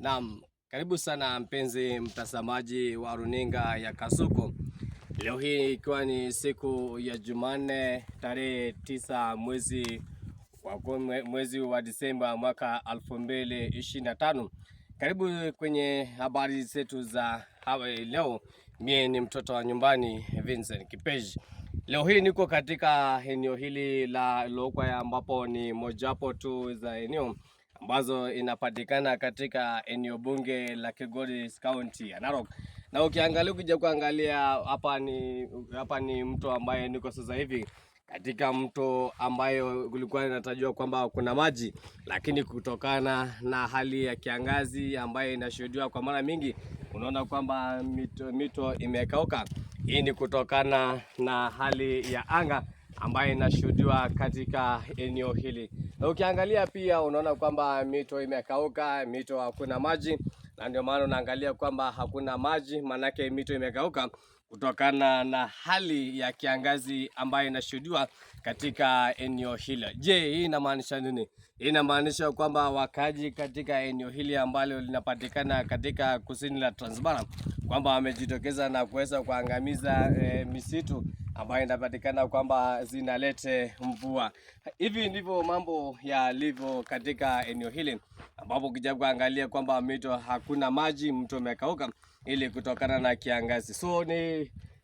Naam, karibu sana mpenzi mtazamaji wa runinga ya Kasuku. Leo hii ikiwa ni siku ya Jumanne tarehe 9 mwezi wa Disemba mwaka 2025. Karibu kwenye habari zetu za leo. Mie ni mtoto wa nyumbani Vincent Kipeji. Leo hii niko katika eneo hili la Lokwaya ambapo ni mojawapo tu za eneo ambazo inapatikana katika eneo bunge la Kilgoris County ya Narok. Na ukiangalia ukija kuangalia hapa ni mto ambaye niko sasa hivi katika mto ambayo kulikuwa inatajwa kwamba kuna maji, lakini kutokana na hali ya kiangazi ambayo inashuhudiwa kwa mara mingi, unaona kwamba mito imekauka. Hii ni kutokana na hali ya anga ambayo inashuhudiwa katika eneo hili. Na ukiangalia pia unaona kwamba mito imekauka, mito hakuna maji, na ndio maana unaangalia kwamba hakuna maji, manake mito imekauka kutokana na hali ya kiangazi ambayo inashuhudiwa katika eneo hili. Je, hii inamaanisha nini? Hii inamaanisha kwamba wakaji katika eneo hili ambalo linapatikana katika kusini la Transmara kwamba wamejitokeza na kuweza kuangamiza misitu ambayo inapatikana kwamba zinalete mvua. Hivi ndivyo mambo yalivyo katika eneo hili, ambapo ukija kuangalia kwamba mito hakuna maji, mto umekauka ili kutokana na kiangazi. So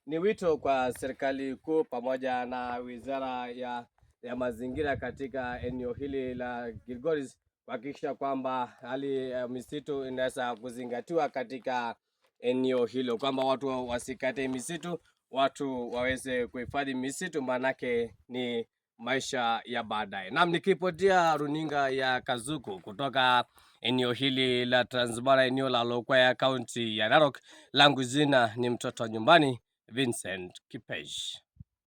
ni wito kwa serikali kuu pamoja na wizara ya mazingira katika eneo hili la Kilgoris kuhakikisha kwamba hali ya misitu inaweza kuzingatiwa katika eneo hilo, kwamba watu wasikate misitu, watu waweze kuhifadhi misitu, manake ni maisha ya baadaye. Naam, nikipotia runinga ya Kasuku kutoka eneo hili la Transmara, eneo la Lokwaya, County ya Narok, langu jina ni mtoto nyumbani Vincent Kipeji.